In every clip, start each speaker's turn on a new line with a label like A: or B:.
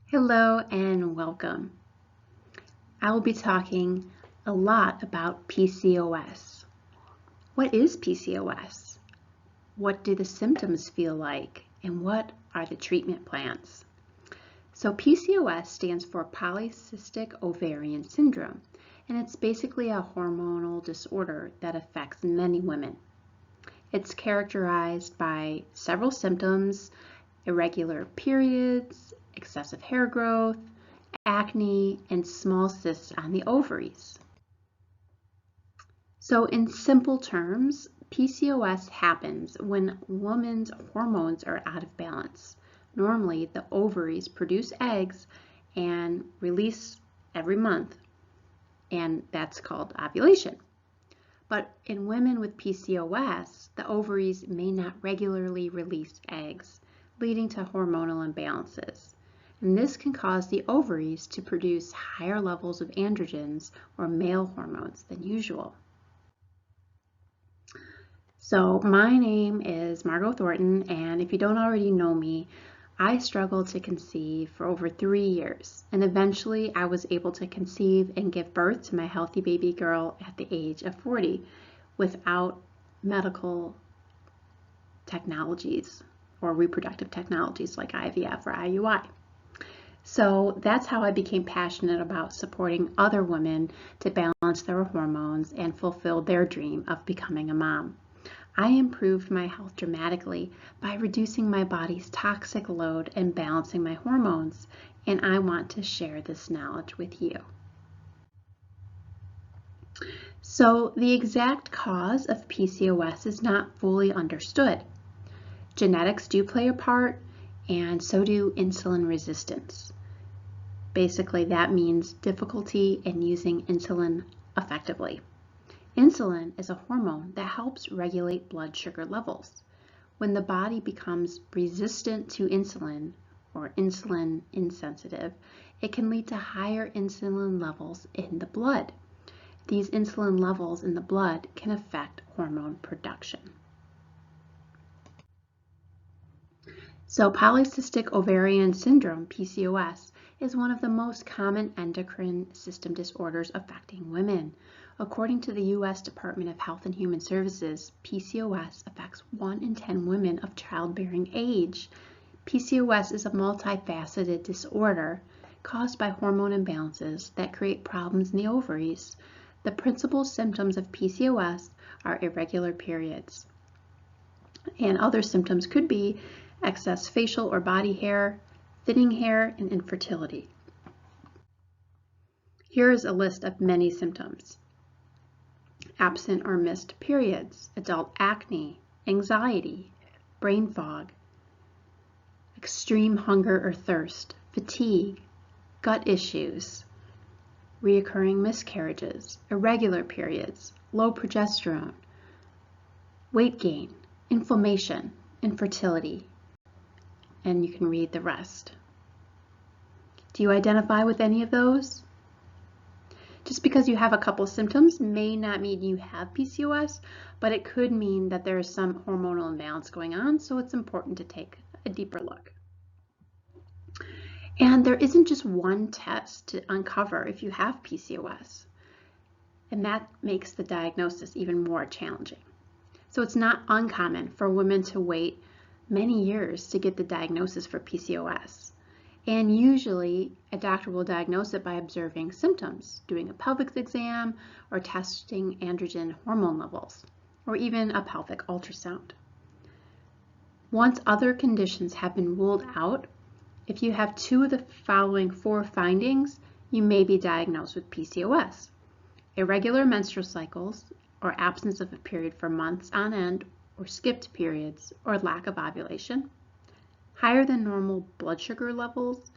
A: Hello and welcome. I will be talking a lot about PCOS. What is PCOS? What do the symptoms feel like? And what are the treatment plans? So PCOS stands for Polycystic Ovarian Syndrome, and it's basically a hormonal disorder that affects many women. It's characterized by several symptoms: irregular periods, excessive hair growth, acne, and small cysts on the ovaries. So in simple terms, PCOS happens when a woman's hormones are out of balance. Normally, the ovaries produce eggs and release every month, and that's called ovulation. But in women with PCOS, the ovaries may not regularly release eggs, leading to hormonal imbalances. And this can cause the ovaries to produce higher levels of androgens or male hormones than usual. So my name is Margot Thornton, and if you don't already know me, I struggled to conceive for over 3 years, and eventually I was able to conceive and give birth to my healthy baby girl at the age of 40 without medical technologies or reproductive technologies like IVF or IUI. So that's how I became passionate about supporting other women to balance their hormones and fulfill their dream of becoming a mom. I improved my health dramatically by reducing my body's toxic load and balancing my hormones, and I want to share this knowledge with you. So the exact cause of PCOS is not fully understood. Genetics do play a part, and so do insulin resistance. Basically, that means difficulty in using insulin effectively. Insulin is a hormone that helps regulate blood sugar levels. When the body becomes resistant to insulin or insulin insensitive, it can lead to higher insulin levels in the blood. These insulin levels in the blood can affect hormone production. So polycystic ovarian syndrome, PCOS, is one of the most common endocrine system disorders affecting women. According to the U.S. Department of Health and Human Services, PCOS affects 1 in 10 women of childbearing age. PCOS is a multifaceted disorder caused by hormone imbalances that create problems in the ovaries. The principal symptoms of PCOS are irregular periods, and other symptoms could be excess facial or body hair, thinning hair, and infertility. Here is a list of many symptoms: absent or missed periods, adult acne, anxiety, brain fog, extreme hunger or thirst, fatigue, gut issues, reoccurring miscarriages, irregular periods, low progesterone, weight gain, inflammation, infertility, and you can read the rest. Do you identify with any of those? Just because you have a couple symptoms may not mean you have PCOS, but it could mean that there is some hormonal imbalance going on, so it's important to take a deeper look. And there isn't just one test to uncover if you have PCOS, and that makes the diagnosis even more challenging. So it's not uncommon for women to wait many years to get the diagnosis for PCOS. And usually a doctor will diagnose it by observing symptoms, doing a pelvic exam, or testing androgen hormone levels, or even a pelvic ultrasound. Once other conditions have been ruled out, if you have 2 of the following 4 findings, you may be diagnosed with PCOS: irregular menstrual cycles, or absence of a period for months on end, or skipped periods, or lack of ovulation, higher than normal blood sugar levels,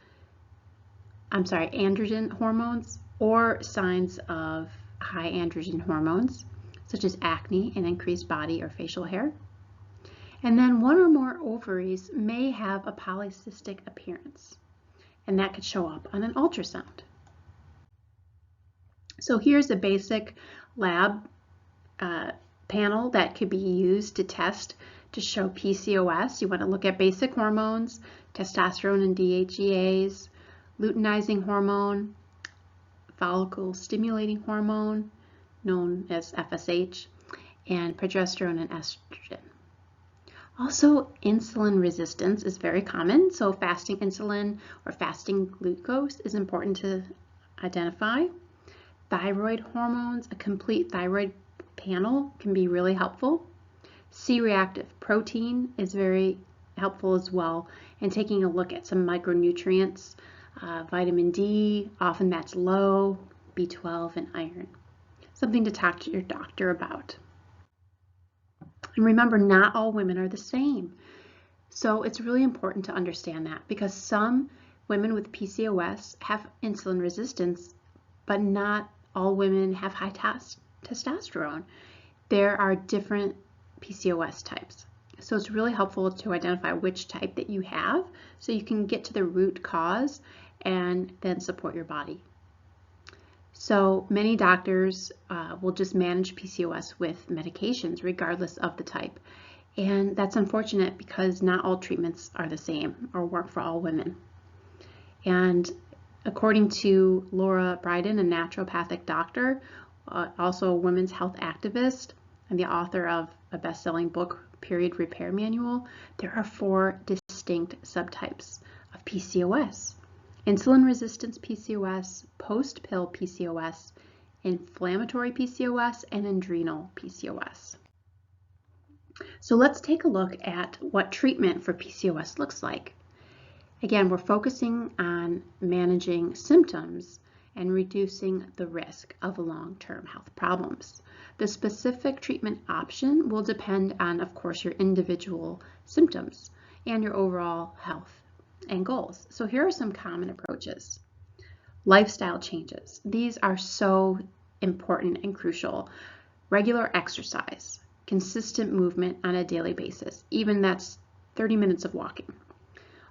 A: androgen hormones, or signs of high androgen hormones, such as acne and increased body or facial hair. And then 1 or more ovaries may have a polycystic appearance, and that could show up on an ultrasound. So here's a basic lab panel that could be used to test to show PCOS. You want to look at basic hormones, testosterone and DHEAs, luteinizing hormone, follicle stimulating hormone, known as FSH, and progesterone and estrogen. Also, insulin resistance is very common, so fasting insulin or fasting glucose is important to identify. Thyroid hormones, a complete thyroid panel can be really helpful. C-reactive protein is very helpful as well, and taking a look at some micronutrients, vitamin D, often that's low, B12 and iron. Something to talk to your doctor about. And remember, not all women are the same. So it's really important to understand that, because some women with PCOS have insulin resistance, but not all women have high testosterone. There are different PCOS types. So it's really helpful to identify which type that you have so you can get to the root cause and then support your body. So many doctors will just manage PCOS with medications regardless of the type. And that's unfortunate because not all treatments are the same or work for all women. And according to Laura Bryden, a naturopathic doctor, also a women's health activist, and the author of a best-selling book, Period Repair Manual, there are 4 distinct subtypes of PCOS. Insulin resistance PCOS, post-pill PCOS, inflammatory PCOS, and adrenal PCOS. So let's take a look at what treatment for PCOS looks like. Again, we're focusing on managing symptoms and reducing the risk of long-term health problems. The specific treatment option will depend on, of course, your individual symptoms and your overall health and goals. So here are some common approaches. Lifestyle changes. These are so important and crucial. Regular exercise, consistent movement on a daily basis, even that's 30 minutes of walking.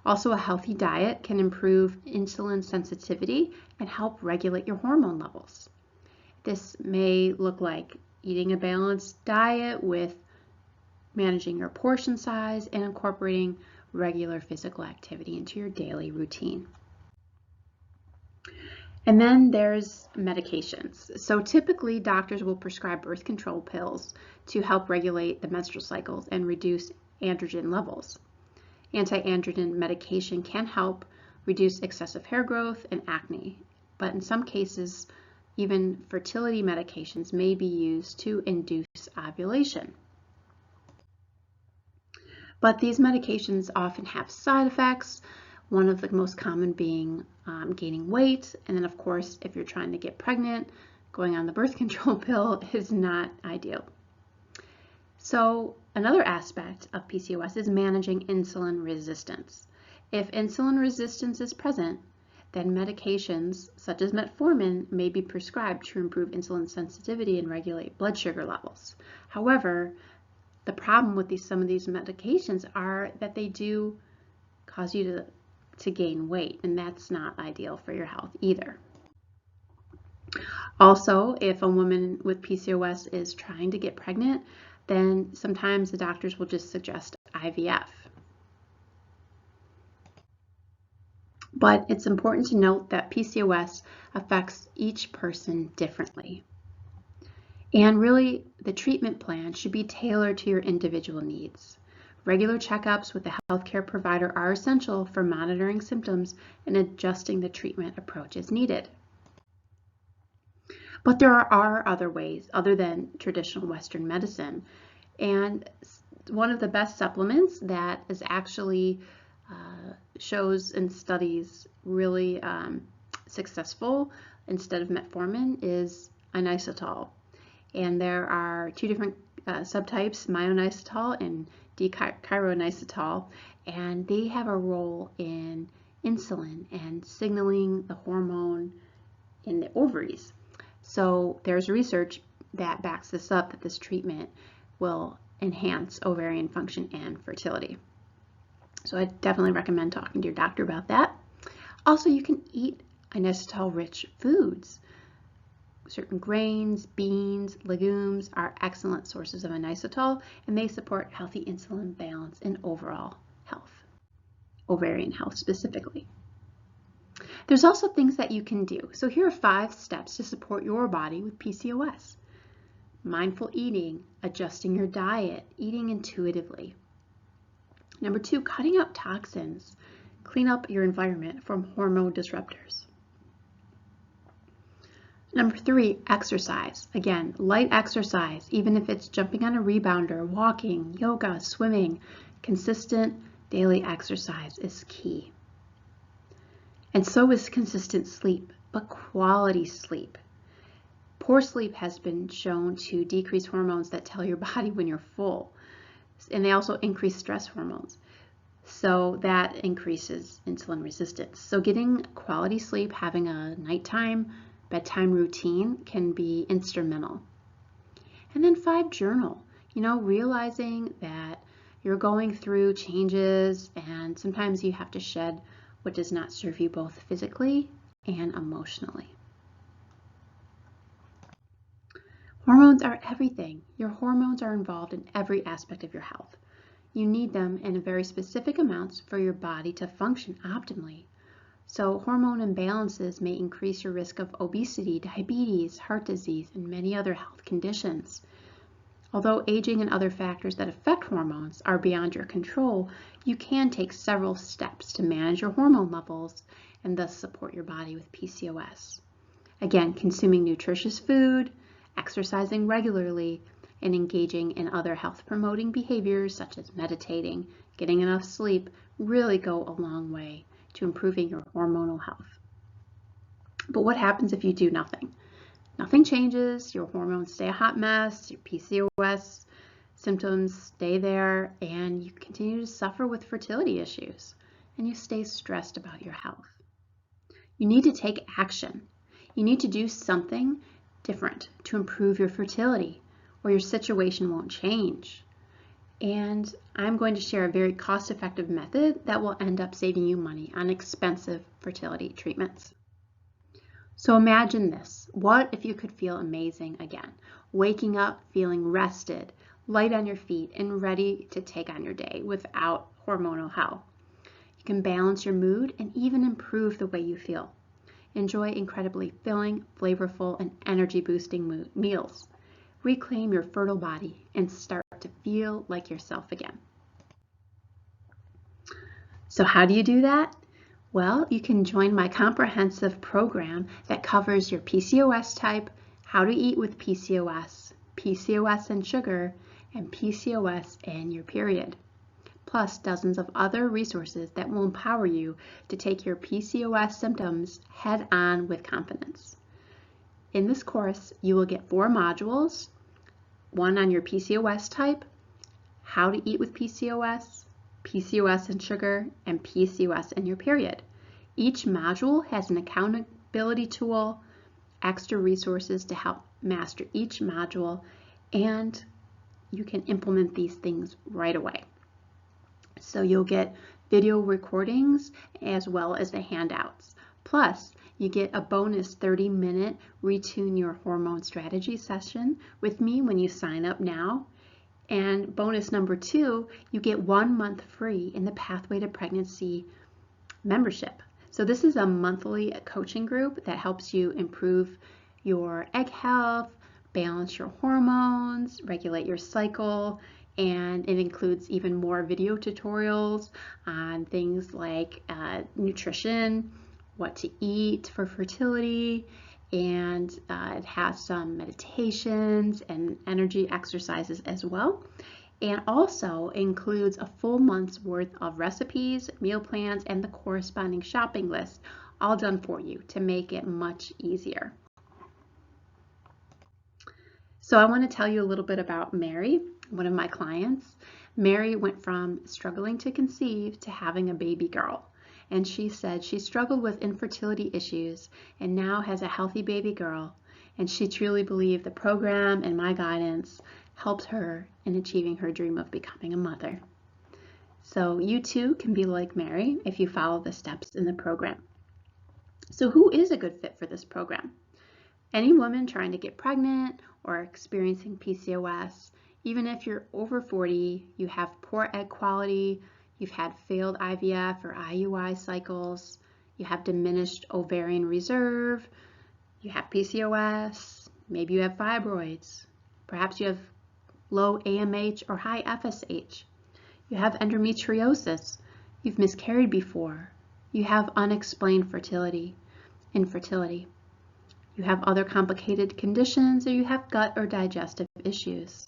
A: Also, a healthy diet can improve insulin sensitivity and help regulate your hormone levels. This may look like eating a balanced diet with managing your portion size and incorporating regular physical activity into your daily routine. And then there's medications. So typically doctors will prescribe birth control pills to help regulate the menstrual cycles and reduce androgen levels. Anti-androgen medication can help reduce excessive hair growth and acne, but in some cases, even fertility medications may be used to induce ovulation. But these medications often have side effects, one of the most common being gaining weight, and then of course, if you're trying to get pregnant, going on the birth control pill is not ideal. So another aspect of PCOS is managing insulin resistance. If insulin resistance is present, then medications such as metformin may be prescribed to improve insulin sensitivity and regulate blood sugar levels. However, the problem with some of these medications are that they do cause you to gain weight, and that's not ideal for your health either. Also, if a woman with PCOS is trying to get pregnant, then sometimes the doctors will just suggest IVF. But it's important to note that PCOS affects each person differently. And really, the treatment plan should be tailored to your individual needs. Regular checkups with a healthcare provider are essential for monitoring symptoms and adjusting the treatment approach as needed. But there are other ways other than traditional Western medicine. And one of the best supplements that is actually shows in studies really successful instead of metformin is inositol. And there are 2 different subtypes, myoinositol and D-chiroinositol, and they have a role in insulin and signaling the hormone in the ovaries. So there's research that backs this up, that this treatment will enhance ovarian function and fertility. So I definitely recommend talking to your doctor about that. Also, you can eat inositol-rich foods. Certain grains, beans, legumes are excellent sources of inositol, and they support healthy insulin balance and overall health, ovarian health specifically. There's also things that you can do. So here are 5 steps to support your body with PCOS. Mindful eating, adjusting your diet, eating intuitively. Number 2, cutting out toxins. Clean up your environment from hormone disruptors. Number 3, exercise. Again, light exercise, even if it's jumping on a rebounder, walking, yoga, swimming. Consistent daily exercise is key. And so is consistent sleep, but quality sleep. Poor sleep has been shown to decrease hormones that tell your body when you're full. And they also increase stress hormones. So that increases insulin resistance. So getting quality sleep, having a nighttime, bedtime routine can be instrumental. And then 5, journal. Realizing that you're going through changes and sometimes you have to shed what does not serve you both physically and emotionally. Hormones are everything. Your hormones are involved in every aspect of your health. You need them in very specific amounts for your body to function optimally. So hormone imbalances may increase your risk of obesity, diabetes, heart disease, and many other health conditions. Although aging and other factors that affect hormones are beyond your control, you can take several steps to manage your hormone levels and thus support your body with PCOS. Again, consuming nutritious food, exercising regularly, and engaging in other health-promoting behaviors such as meditating, getting enough sleep really go a long way to improving your hormonal health. But what happens if you do nothing? Nothing changes, your hormones stay a hot mess, your PCOS symptoms stay there, and you continue to suffer with fertility issues, and you stay stressed about your health. You need to take action. You need to do something different to improve your fertility, or your situation won't change. And I'm going to share a very cost-effective method that will end up saving you money on expensive fertility treatments. So imagine this. What if you could feel amazing again? Waking up feeling rested, light on your feet, and ready to take on your day without hormonal hell. You can balance your mood and even improve the way you feel. Enjoy incredibly filling, flavorful, and energy-boosting meals. Reclaim your fertile body and start to feel like yourself again. So how do you do that? Well, you can join my comprehensive program that covers your PCOS type, how to eat with PCOS, PCOS and sugar, and PCOS and your period, plus dozens of other resources that will empower you to take your PCOS symptoms head on with confidence. In this course, you will get 4 modules, one on your PCOS type, how to eat with PCOS, PCOS and sugar, and PCOS and your period. Each module has an accountability tool, extra resources to help master each module, and you can implement these things right away. So you'll get video recordings as well as the handouts. Plus, you get a bonus 30-minute Retune Your Hormone Strategy session with me when you sign up now. And bonus number 2, you get 1 month free in the Pathway to Pregnancy membership. So this is a monthly coaching group that helps you improve your egg health, balance your hormones, regulate your cycle, and it includes even more video tutorials on things like nutrition, what to eat for fertility, and it has some meditations and energy exercises as well, and also includes a full month's worth of recipes, meal plans, and the corresponding shopping list, all done for you to make it much easier. So I want to tell you a little bit about Mary, one of my clients. Mary went from struggling to conceive to having a baby girl. And she said she struggled with infertility issues and now has a healthy baby girl. And she truly believed the program and my guidance helped her in achieving her dream of becoming a mother. So you too can be like Mary if you follow the steps in the program. So who is a good fit for this program? Any woman trying to get pregnant or experiencing PCOS, even if you're over 40, you have poor egg quality, you've had failed IVF or IUI cycles, you have diminished ovarian reserve, you have PCOS, maybe you have fibroids, perhaps you have low AMH or high FSH, you have endometriosis, you've miscarried before, you have unexplained infertility, you have other complicated conditions, or you have gut or digestive issues.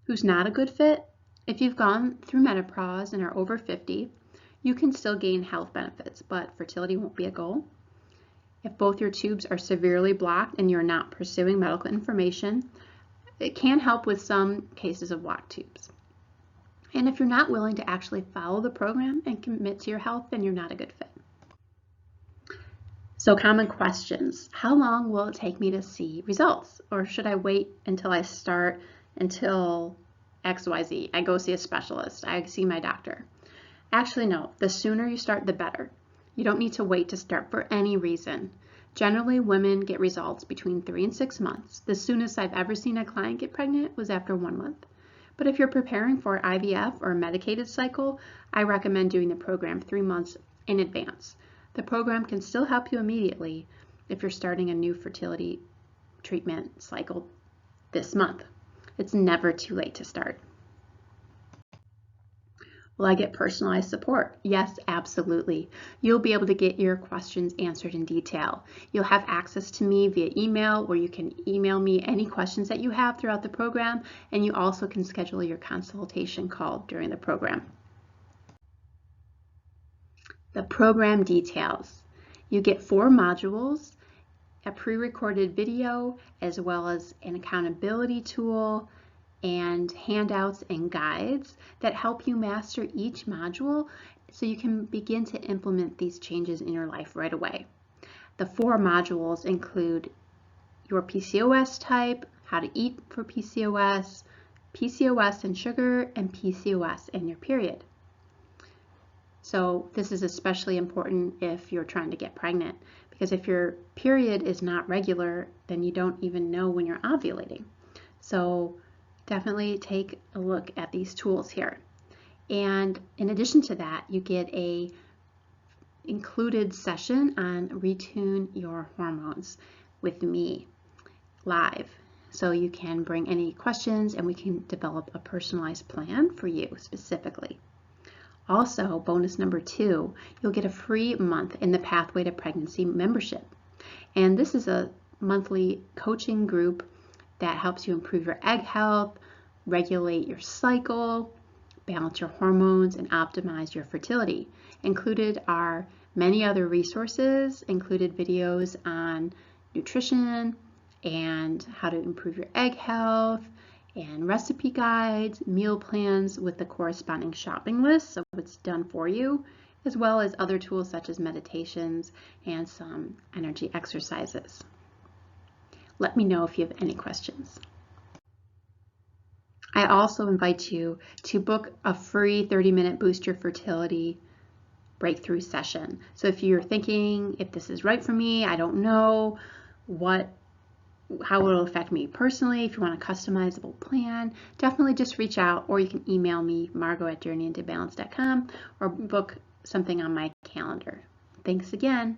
A: Who's not a good fit? If you've gone through menopause and are over 50, you can still gain health benefits, but fertility won't be a goal. If both your tubes are severely blocked and you're not pursuing medical information, it can help with some cases of blocked tubes. And if you're not willing to actually follow the program and commit to your health, then you're not a good fit. So common questions. How long will it take me to see results? Or should I wait until I start until XYZ? I go see a specialist. I see my doctor. Actually, no. The sooner you start, the better. You don't need to wait to start for any reason. Generally, women get results between 3 and 6 months. The soonest I've ever seen a client get pregnant was after 1 month. But if you're preparing for IVF or a medicated cycle, I recommend doing the program 3 months in advance. The program can still help you immediately if you're starting a new fertility treatment cycle this month. It's never too late to start. Will I get personalized support? Yes, absolutely. You'll be able to get your questions answered in detail. You'll have access to me via email, where you can email me any questions that you have throughout the program, and you also can schedule your consultation call during the program. The program details. You get 4 modules, a pre-recorded video, as well as an accountability tool, and handouts and guides that help you master each module so you can begin to implement these changes in your life right away. The 4 modules include your PCOS type, how to eat for PCOS, PCOS and sugar, and PCOS and your period. So this is especially important if you're trying to get pregnant, because if your period is not regular, then you don't even know when you're ovulating. So definitely take a look at these tools here. And in addition to that, you get a included session on Retune Your Hormones with me live. So you can bring any questions and we can develop a personalized plan for you specifically. Also, bonus number 2, you'll get a free month in the Pathway to Pregnancy membership. And this is a monthly coaching group that helps you improve your egg health, regulate your cycle, balance your hormones, and optimize your fertility. Included are many other resources, included videos on nutrition and how to improve your egg health, and recipe guides, meal plans with the corresponding shopping list, so it's done for you, as well as other tools such as meditations and some energy exercises. Let me know if you have any questions. I also invite you to book a free 30-minute Boost Your Fertility breakthrough session. So if you're thinking, if this is right for me, I don't know how it will affect me personally, if you want a customizable plan, definitely just reach out, or you can email me, margo@journeyintobalance.com, or book something on my calendar. Thanks again.